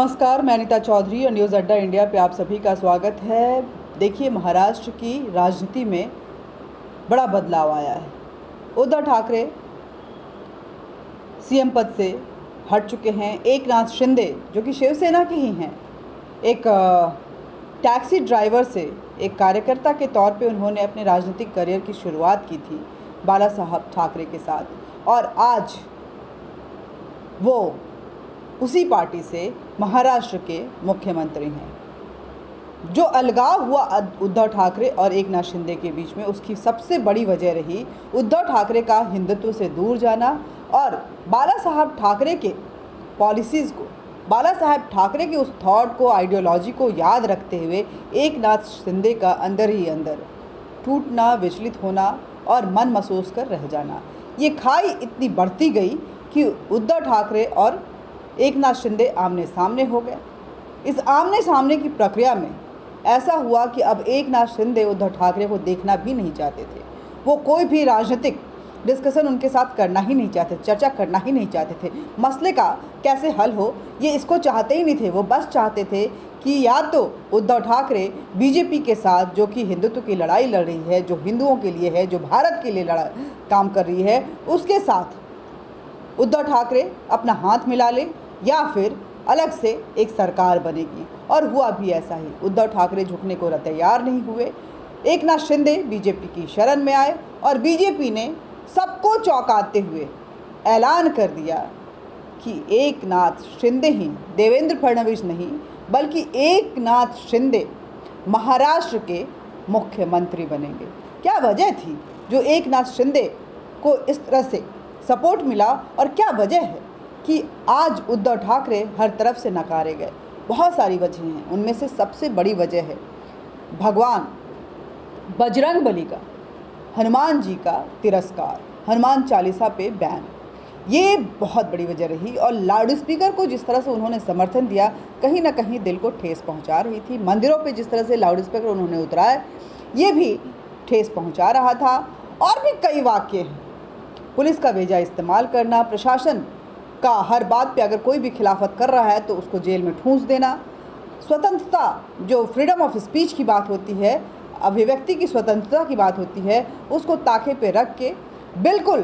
नमस्कार, मैं अनीता चौधरी और न्यूज़ अड्डा इंडिया पे आप सभी का स्वागत है। देखिए, महाराष्ट्र की राजनीति में बड़ा बदलाव आया है। उद्धव ठाकरे सीएम पद से हट चुके हैं। एकनाथ शिंदे, जो कि शिवसेना के ही हैं, एक टैक्सी ड्राइवर से एक कार्यकर्ता के तौर पे उन्होंने अपने राजनीतिक करियर की शुरुआत की थी बाला साहब ठाकरे के साथ, और आज वो उसी पार्टी से महाराष्ट्र के मुख्यमंत्री हैं। जो अलगाव हुआ उद्धव ठाकरे और एकनाथ शिंदे के बीच में, उसकी सबसे बड़ी वजह रही उद्धव ठाकरे का हिंदुत्व से दूर जाना और बाला साहब ठाकरे के पॉलिसीज़ को, बाला साहब ठाकरे के उस थॉट को, आइडियोलॉजी को याद रखते हुए एकनाथ शिंदे का अंदर ही अंदर टूटना, विचलित होना और मन महसूस कर रह जाना। ये खाई इतनी बढ़ती गई कि उद्धव ठाकरे और एकनाथ शिंदे आमने सामने हो गए। इस आमने सामने की प्रक्रिया में ऐसा हुआ कि अब एकनाथ शिंदे उद्धव ठाकरे को देखना भी नहीं चाहते थे। वो कोई भी राजनीतिक डिस्कशन उनके साथ करना ही नहीं चाहते, चर्चा करना ही नहीं चाहते थे। मसले का कैसे हल हो, ये इसको चाहते ही नहीं थे। वो बस चाहते थे कि या तो उद्धव ठाकरे बीजेपी के साथ, जो कि हिंदुत्व की लड़ाई लड़ रही है, जो हिंदुओं के लिए है, जो भारत के लिए काम कर रही है, उसके साथ उद्धव ठाकरे अपना हाथ मिला ले, या फिर अलग से एक सरकार बनेगी। और हुआ भी ऐसा ही। उद्धव ठाकरे झुकने को तैयार नहीं हुए। एकनाथ शिंदे बीजेपी की शरण में आए और बीजेपी ने सबको चौंकाते हुए ऐलान कर दिया कि एकनाथ शिंदे ही, देवेंद्र फडणवीस नहीं, बल्कि एकनाथ शिंदे महाराष्ट्र के मुख्यमंत्री बनेंगे। क्या वजह थी जो एकनाथ शिंदे को इस तरह से सपोर्ट मिला, और क्या वजह है कि आज उद्धव ठाकरे हर तरफ से नकारे गए? बहुत सारी वजह हैं। उनमें से सबसे बड़ी वजह है भगवान बजरंगबली का, हनुमान जी का तिरस्कार, हनुमान चालीसा पे बैन। ये बहुत बड़ी वजह रही। और लाउड स्पीकर को जिस तरह से उन्होंने समर्थन दिया, कहीं ना कहीं दिल को ठेस पहुंचा रही थी। मंदिरों पे जिस तरह से लाउड स्पीकर उन्होंने उतराए, ये भी ठेस पहुंचा रहा था। और भी कई वाक्य हैं। पुलिस का बेजा इस्तेमाल करना, प्रशासन का हर बात पे अगर कोई भी खिलाफत कर रहा है तो उसको जेल में ठूंस देना, स्वतंत्रता, जो फ्रीडम ऑफ स्पीच की बात होती है, अभिव्यक्ति की स्वतंत्रता की बात होती है, उसको ताके पे रख के बिल्कुल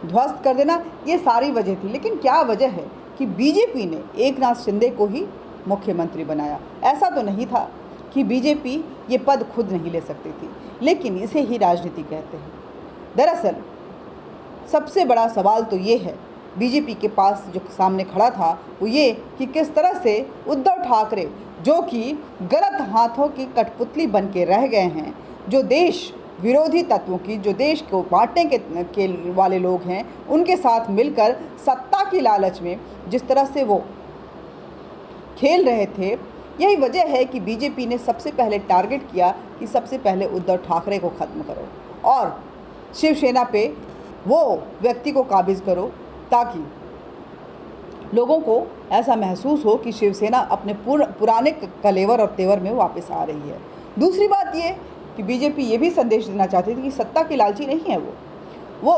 ध्वस्त कर देना, ये सारी वजह थी। लेकिन क्या वजह है कि बीजेपी ने एकनाथ शिंदे को ही मुख्यमंत्री बनाया? ऐसा तो नहीं था कि बीजेपी ये पद खुद नहीं ले सकती थी, लेकिन इसे ही राजनीति कहते हैं। दरअसल सबसे बड़ा सवाल तो ये है, बीजेपी के पास जो सामने खड़ा था, वो ये कि किस तरह से उद्धव ठाकरे, जो कि गलत हाथों की कठपुतली बन के रह गए हैं, जो देश विरोधी तत्वों की, जो देश को बांटने के वाले लोग हैं, उनके साथ मिलकर सत्ता की लालच में जिस तरह से वो खेल रहे थे, यही वजह है कि बीजेपी ने सबसे पहले टारगेट किया कि सबसे पहले उद्धव ठाकरे को ख़त्म करो और शिवसेना पे वो व्यक्ति को काबिज करो, ताकि लोगों को ऐसा महसूस हो कि शिवसेना अपने पुराने कलेवर और तेवर में वापस आ रही है। दूसरी बात ये कि बीजेपी ये भी संदेश देना चाहती थी कि सत्ता की लालची नहीं है वो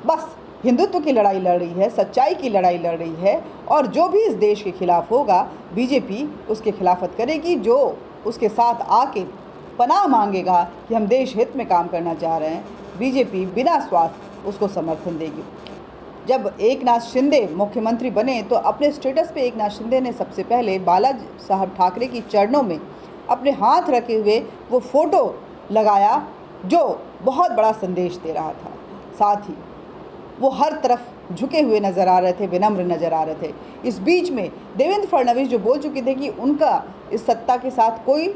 बस हिंदुत्व की लड़ाई लड़ रही है, सच्चाई की लड़ाई लड़ रही है, और जो भी इस देश के खिलाफ होगा, बीजेपी उसके खिलाफत करेगी। जो उसके साथ आके पनाह मांगेगा कि हम देश हित में काम करना चाह रहे हैं, बीजेपी बिना स्वार्थ उसको समर्थन देगी। जब एकनाथ शिंदे मुख्यमंत्री बने तो अपने स्टेटस पे एकनाथ शिंदे ने सबसे पहले बाला साहब ठाकरे की चरणों में अपने हाथ रखे हुए वो फ़ोटो लगाया, जो बहुत बड़ा संदेश दे रहा था। साथ ही वो हर तरफ झुके हुए नज़र आ रहे थे, विनम्र नज़र आ रहे थे। इस बीच में देवेंद्र फडणवीस जो बोल चुके थे कि उनका इस सत्ता के साथ कोई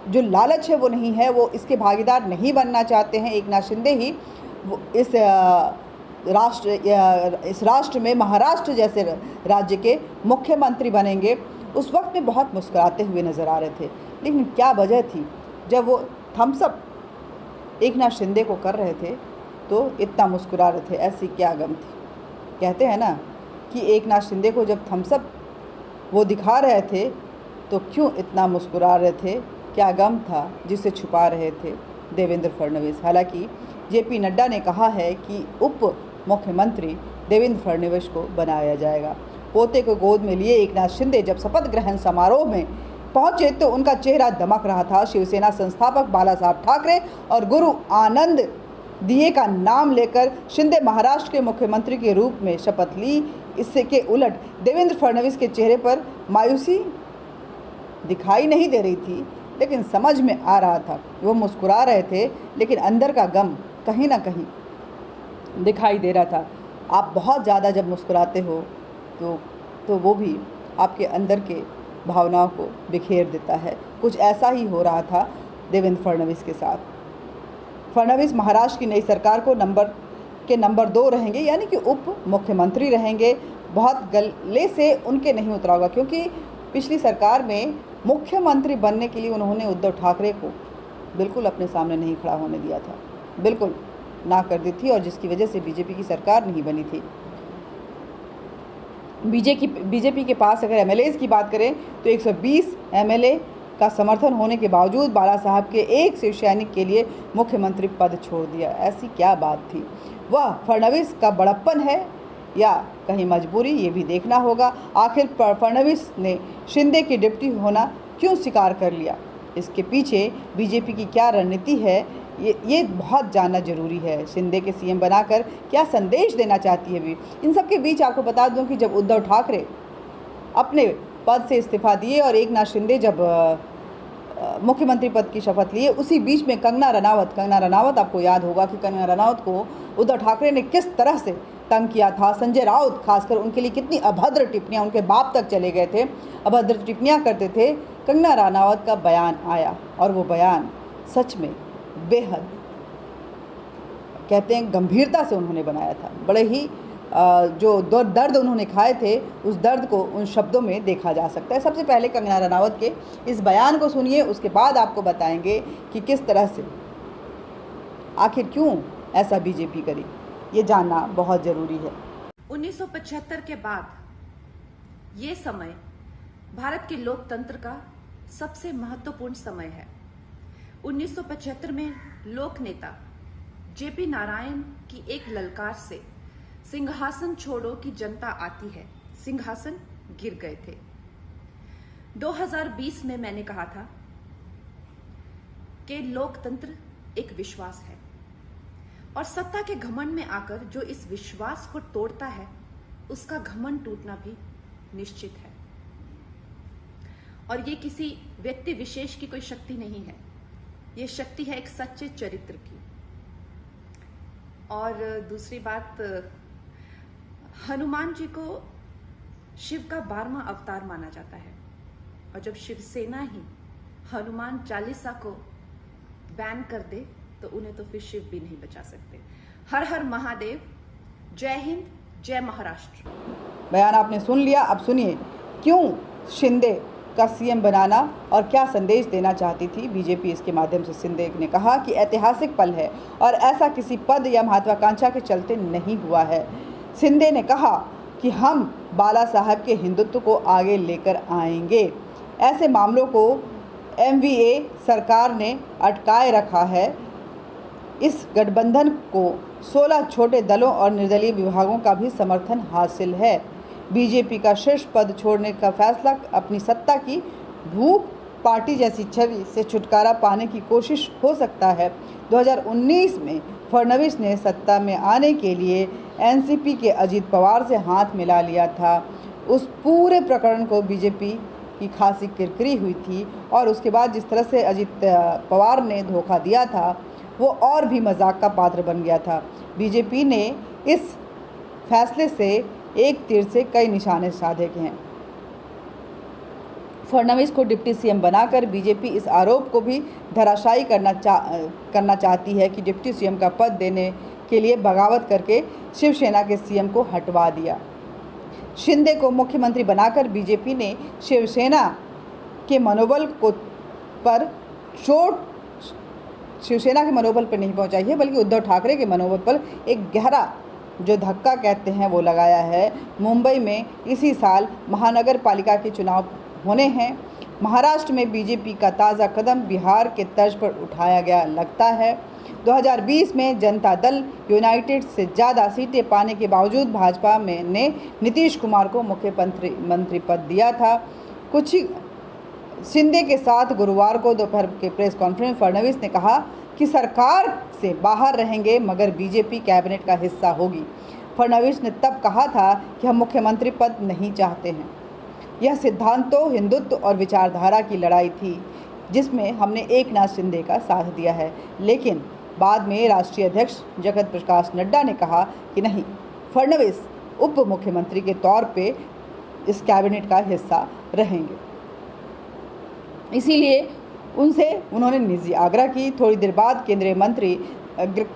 जो लालच है वो नहीं है, वो इसके भागीदार नहीं बनना चाहते हैं। एकनाथ शिंदे ही इस राष्ट्र में, महाराष्ट्र जैसे राज्य के मुख्यमंत्री बनेंगे। उस वक्त में बहुत मुस्कुराते हुए नज़र आ रहे थे। लेकिन क्या वजह थी, जब वो थम्स अप एकनाथ शिंदे को कर रहे थे तो इतना मुस्कुरा रहे थे? ऐसी क्या गम थी? कहते हैं ना कि एकनाथ शिंदे को जब थम्स अप वो दिखा रहे थे तो क्यों इतना मुस्कुरा रहे थे? क्या गम था जिसे छुपा रहे थे देवेंद्र फडणवीस? हालांकि जेपी नड्डा ने कहा है कि उप मुख्यमंत्री देवेंद्र फडणवीस को बनाया जाएगा। पोते को गोद में लिए एकनाथ शिंदे जब शपथ ग्रहण समारोह में पहुंचे तो उनका चेहरा दमक रहा था। शिवसेना संस्थापक बालासाहब ठाकरे और गुरु आनंद दिए का नाम लेकर शिंदे महाराष्ट्र के मुख्यमंत्री के रूप में शपथ ली। इससे के उलट देवेंद्र फडणवीस के चेहरे पर मायूसी दिखाई नहीं दे रही थी, लेकिन समझ में आ रहा था। वो मुस्कुरा रहे थे, लेकिन अंदर का गम कहीं ना कहीं दिखाई दे रहा था। आप बहुत ज़्यादा जब मुस्कुराते हो तो वो भी आपके अंदर के भावनाओं को बिखेर देता है। कुछ ऐसा ही हो रहा था देवेंद्र फडणवीस के साथ। फडणवीस महाराष्ट्र की नई सरकार को नंबर 2 रहेंगे, यानी कि उप मुख्यमंत्री रहेंगे। बहुत गले से उनके नहीं उतरा होगा, क्योंकि पिछली सरकार में मुख्यमंत्री बनने के लिए उन्होंने उद्धव ठाकरे को बिल्कुल अपने सामने नहीं खड़ा होने दिया था, बिल्कुल ना कर दी थी, और जिसकी वजह से बीजेपी की सरकार नहीं बनी थी। बीजेपी के पास अगर एमएलएज की बात करें तो 120 एमएलए का समर्थन होने के बावजूद बाला साहब के एक शिव सैनिक के लिए मुख्यमंत्री पद छोड़ दिया। ऐसी क्या बात थी? वह फडणवीस का बड़प्पन है या कहीं मजबूरी, ये भी देखना होगा। आखिर फडणवीस ने शिंदे की डिप्टी होना क्यों स्वीकार कर लिया? इसके पीछे बीजेपी की क्या रणनीति है, ये बहुत जानना जरूरी है। शिंदे के सीएम बनाकर क्या संदेश देना चाहती है भी। इन सब के बीच आपको बता दूं कि जब उद्धव ठाकरे अपने पद से इस्तीफा दिए और एकनाथ शिंदे जब मुख्यमंत्री पद की शपथ लिए, उसी बीच में कंगना रनावत आपको याद होगा कि कंगना रनावत को उद्धव ठाकरे ने किस तरह से तंग किया था। संजय राउत खासकर उनके लिए कितनी अभद्र टिप्पणियाँ, उनके बाप तक चले गए थे, अभद्र टिप्पणियाँ करते थे। कंगना रनावत का बयान आया और वो बयान सच में बेहद, कहते हैं, गंभीरता से उन्होंने बनाया था। बड़े ही जो दर्द उन्होंने खाए थे, उस दर्द को उन शब्दों में देखा जा सकता है। सबसे पहले कंगना रनावत के इस बयान को सुनिए, उसके बाद आपको बताएंगे कि किस तरह से, आखिर क्यों ऐसा बीजेपी करी, ये जानना बहुत ज़रूरी है। 1975 के बाद ये समय भारत के लोकतंत्र का सबसे महत्वपूर्ण समय है। 1975 में लोक नेता जेपी नारायण की एक ललकार से सिंहासन छोड़ो की जनता आती है, सिंहासन गिर गए थे। 2020 में मैंने कहा था कि लोकतंत्र एक विश्वास है और सत्ता के घमंड में आकर जो इस विश्वास को तोड़ता है उसका घमंड टूटना भी निश्चित है। और ये किसी व्यक्ति विशेष की कोई शक्ति नहीं है, ये शक्ति है एक सच्चे चरित्र की। और दूसरी बात, हनुमान जी को शिव का 12वां अवतार माना जाता है, और जब शिवसेना ही हनुमान चालीसा को बैन कर दे तो उन्हें तो फिर शिव भी नहीं बचा सकते। हर हर महादेव, जय हिंद, जय महाराष्ट्र। बयान आपने सुन लिया, अब सुनिए क्यों शिंदे का सीएम बनाना और क्या संदेश देना चाहती थी बीजेपी। इसके माध्यम से शिंदे ने कहा कि ऐतिहासिक पल है और ऐसा किसी पद या महत्वाकांक्षा के चलते नहीं हुआ है। शिंदे ने कहा कि हम बाला साहब के हिंदुत्व को आगे लेकर आएंगे। ऐसे मामलों को एमवीए सरकार ने अटकाए रखा है। इस गठबंधन को 16 छोटे दलों और निर्दलीय विभागों का भी समर्थन हासिल है। बीजेपी का शीर्ष पद छोड़ने का फैसला अपनी सत्ता की भूख, पार्टी जैसी छवि से छुटकारा पाने की कोशिश हो सकता है। 2019 में फडणवीस ने सत्ता में आने के लिए एनसीपी के अजीत पवार से हाथ मिला लिया था। उस पूरे प्रकरण को बीजेपी की खासी किरकिरी हुई थी और उसके बाद जिस तरह से अजीत पवार ने धोखा दिया था वो और भी मजाक का पात्र बन गया था। बीजेपी ने इस फैसले से एक तीर से कई निशाने साधे गए हैं। फडणवीस को डिप्टी सीएम बनाकर बीजेपी इस आरोप को भी धराशायी करना चाहती है कि डिप्टी सीएम का पद देने के लिए बगावत करके शिवसेना के सीएम को हटवा दिया। शिंदे को मुख्यमंत्री बनाकर बीजेपी ने शिवसेना के मनोबल पर चोट शिवसेना के मनोबल पर नहीं पहुंचाई है, बल्कि उद्धव ठाकरे के मनोबल पर एक गहरा जो धक्का कहते हैं वो लगाया है। मुंबई में इसी साल महानगर पालिका के चुनाव होने हैं। महाराष्ट्र में बीजेपी का ताज़ा कदम बिहार के तर्ज पर उठाया गया लगता है। 2020 में जनता दल यूनाइटेड से ज़्यादा सीटें पाने के बावजूद भाजपा में ने नीतीश कुमार को मुख्यमंत्री पद दिया था। कुछ शिंदे के साथ गुरुवार को दोपहर के प्रेस कॉन्फ्रेंस में फडणवीस ने कहा कि सरकार से बाहर रहेंगे मगर बीजेपी कैबिनेट का हिस्सा होगी। फडणवीस ने तब कहा था कि हम मुख्यमंत्री पद नहीं चाहते हैं। यह सिद्धांतों, हिंदुत्व और विचारधारा की लड़ाई थी जिसमें हमने एकनाथ शिंदे का साथ दिया है। लेकिन बाद में राष्ट्रीय अध्यक्ष जगत प्रकाश नड्डा ने कहा कि नहीं, फडणवीस उप मुख्यमंत्री के तौर पे इस कैबिनेट का हिस्सा रहेंगे। इसीलिए उनसे उन्होंने निजी आग्रह की। थोड़ी देर बाद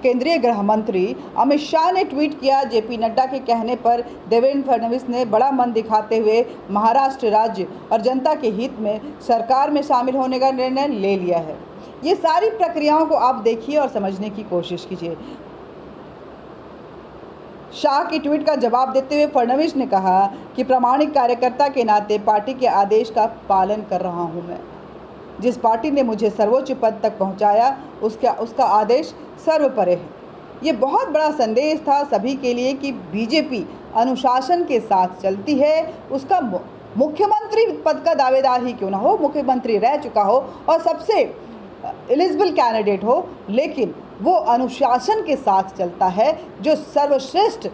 केंद्रीय गृह मंत्री अमित शाह ने ट्वीट किया, जेपी नड्डा के कहने पर देवेंद्र फडणवीस ने बड़ा मन दिखाते हुए महाराष्ट्र राज्य और जनता के हित में सरकार में शामिल होने का निर्णय ले लिया है। ये सारी प्रक्रियाओं को आप देखिए और समझने की कोशिश कीजिए। शाह की ट्वीट का जवाब देते हुए फडणवीस ने कहा कि प्रामाणिक कार्यकर्ता के नाते पार्टी के आदेश का पालन कर रहा हूं मैं। जिस पार्टी ने मुझे सर्वोच्च पद तक पहुंचाया उसका आदेश सर्वोपरि है। ये बहुत बड़ा संदेश था सभी के लिए कि बीजेपी अनुशासन के साथ चलती है। उसका मुख्यमंत्री पद का दावेदार ही क्यों ना हो, मुख्यमंत्री रह चुका हो और सबसे एलिजिबल कैंडिडेट हो, लेकिन वो अनुशासन के साथ चलता है। जो सर्वश्रेष्ठ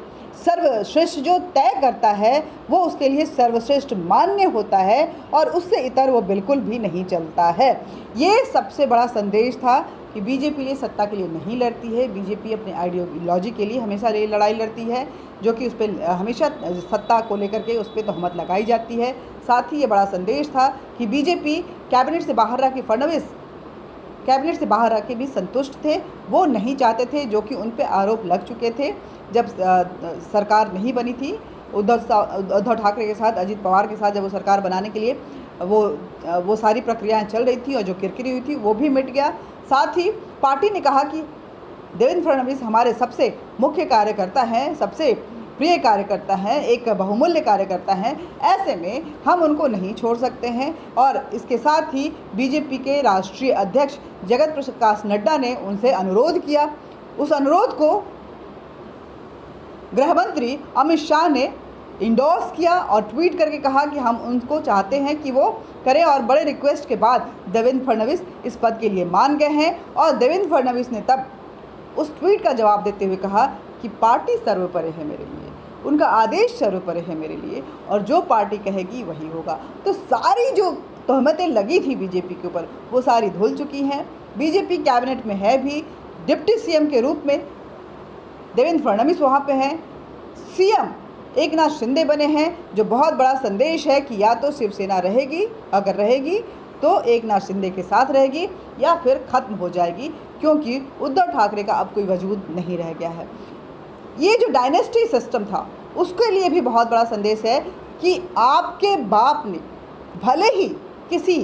जो तय करता है वो उसके लिए सर्वश्रेष्ठ मान्य होता है और उससे इतर वो बिल्कुल भी नहीं चलता है। ये सबसे बड़ा संदेश था कि बीजेपी लिए सत्ता के लिए नहीं लड़ती है। बीजेपी अपने आइडियोलॉजी के लिए हमेशा लड़ाई लड़ती है, जो कि उस पर हमेशा सत्ता को लेकर के उस पर तहमत लगाई जाती है। साथ ही ये बड़ा संदेश था कि बीजेपी कैबिनेट से बाहर रह के फडणवीस कैबिनेट से बाहर रह के भी संतुष्ट थे। वो नहीं चाहते थे, जो कि उन पे आरोप लग चुके थे जब सरकार नहीं बनी थी उद्धव ठाकरे के साथ, अजित पवार के साथ। जब वो सरकार बनाने के लिए वो सारी प्रक्रियाएं चल रही थी और जो किरकिरी हुई थी वो भी मिट गया। साथ ही पार्टी ने कहा कि देवेंद्र फडणवीस हमारे सबसे मुख्य कार्यकर्ता हैं, सबसे प्रिय कार्यकर्ता हैं, एक बहुमूल्य कार्यकर्ता हैं। ऐसे में हम उनको नहीं छोड़ सकते हैं। और इसके साथ ही बीजेपी के राष्ट्रीय अध्यक्ष जगत प्रकाश नड्डा ने उनसे अनुरोध किया। उस अनुरोध को गृह मंत्री अमित शाह ने इंडोर्स किया और ट्वीट करके कहा कि हम उनको चाहते हैं कि वो करें। और बड़े रिक्वेस्ट के बाद देवेंद्र फडणवीस इस पद के लिए मान गए हैं। और देवेंद्र फडणवीस ने तब उस ट्वीट का जवाब देते हुए कहा कि पार्टी सर्वोपरि है मेरे लिए, उनका आदेश सर्वोपरि है मेरे लिए और जो पार्टी कहेगी वही होगा। तो सारी जो तहमतें लगी थी बीजेपी के ऊपर वो सारी धुल चुकी हैं। बीजेपी कैबिनेट में है भी, डिप्टी सीएम के रूप में देवेंद्र फडणवीस वहाँ पे हैं, सीएम एकनाथ शिंदे बने हैं, जो बहुत बड़ा संदेश है कि या तो शिवसेना रहेगी, अगर रहेगी तो एकनाथ शिंदे के साथ रहेगी या फिर खत्म हो जाएगी, क्योंकि उद्धव ठाकरे का अब कोई वजूद नहीं रह गया है। ये जो डायनेस्टी सिस्टम था उसके लिए भी बहुत बड़ा संदेश है कि आपके बाप ने भले ही किसी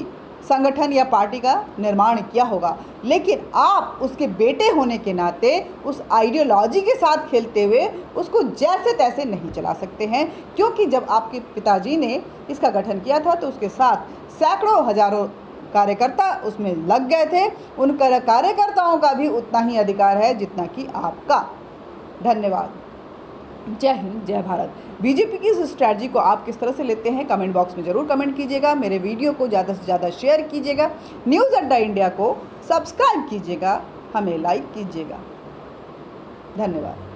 संगठन या पार्टी का निर्माण किया होगा, लेकिन आप उसके बेटे होने के नाते उस आइडियोलॉजी के साथ खेलते हुए उसको जैसे तैसे नहीं चला सकते हैं। क्योंकि जब आपके पिताजी ने इसका गठन किया था तो उसके साथ सैकड़ों हजारों कार्यकर्ता उसमें लग गए थे। उन कार्यकर्ताओं का भी उतना ही अधिकार है जितना कि आपका। धन्यवाद। जय हिंद, जय भारत। बीजेपी की इस स्ट्रैटेजी को आप किस तरह से लेते हैं कमेंट बॉक्स में ज़रूर कमेंट कीजिएगा। मेरे वीडियो को ज़्यादा से ज़्यादा शेयर कीजिएगा। न्यूज़ अड्डा इंडिया को सब्सक्राइब कीजिएगा, हमें लाइक कीजिएगा। धन्यवाद।